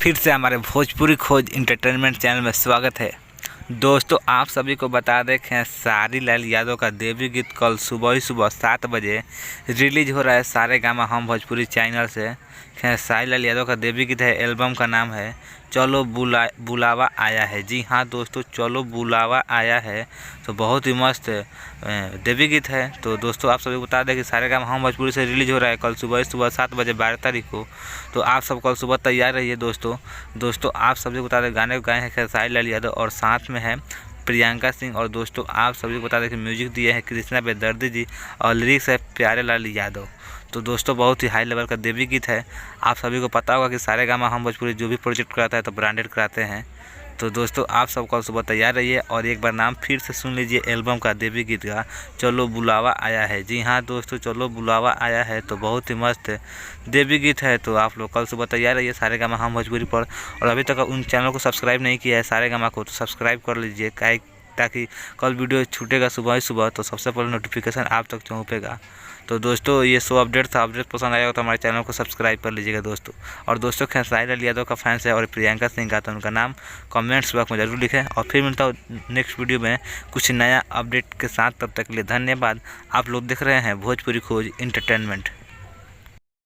फिर से हमारे भोजपुरी खोज इंटरटेनमेंट चैनल में स्वागत है। दोस्तों, आप सभी को बता दें खेसारी लाल यादव का देवी गीत कल सुबह ही 7 बजे रिलीज हो रहा है सारेगामा हम भोजपुरी चैनल से। खेसारी लाल यादव का देवी गीत है, एल्बम का नाम है चलो बुलावा आया है। जी हाँ दोस्तों, चलो बुलावा आया है। तो बहुत ही मस्त देवी गीत है। तो दोस्तों, आप सभी को बता दें कि सारेगामा हम भोजपुरी से रिलीज हो रहा है कल सुबह 7 बजे 12 तारीख को। तो आप सब कल सुबह तैयार रहिए दोस्तों। आप सभी को बता दें गाने को गाए हैं खेसारी लाल यादव और साथ में है प्रियंका सिंह। और दोस्तों, आप सभी को बता दें कि म्यूजिक दिए हैं कृष्णा बेदर्दी जी और लिरिक्स है प्यारे लाल यादव। तो दोस्तों, बहुत ही हाई लेवल का देवी गीत है। आप सभी को पता होगा कि सारेगामा हम भोजपुरी जो भी प्रोजेक्ट कराता है तो ब्रांडेड कराते हैं। तो दोस्तों, आप सब कल सुबह तैयार रहिए और एक बार नाम फिर से सुन लीजिए एल्बम का देवी गीत का, चलो बुलावा आया है। जी हाँ दोस्तों, चलो बुलावा आया है। तो बहुत ही मस्त देवी गीत है। तो आप लोग कल सुबह तैयार रहिए सारेगामा हम भोजपुरी पर। और अभी तक उन चैनल को सब्सक्राइब नहीं किया है सारेगामा को तो सब्सक्राइब कर लीजिए, ताकि कल वीडियो छूटेगा सुबह ही सुबह तो सबसे पहले नोटिफिकेशन आप तक पहुँचेगा। तो दोस्तों, ये शो अपडेट था। अपडेट पसंद आएगा तो हमारे चैनल को सब्सक्राइब कर लीजिएगा दोस्तों। और दोस्तों, खेसारी लाल यादव का फैंस है और प्रियंका सिंह का, तो उनका नाम कमेंट्स बॉक्स में जरूर लिखें। और फिर मिलता हूँ नेक्स्ट वीडियो में कुछ नया अपडेट के साथ। तब तक के लिए धन्यवाद। आप लोग देख रहे हैं भोजपुरी खोज इंटरटेनमेंट।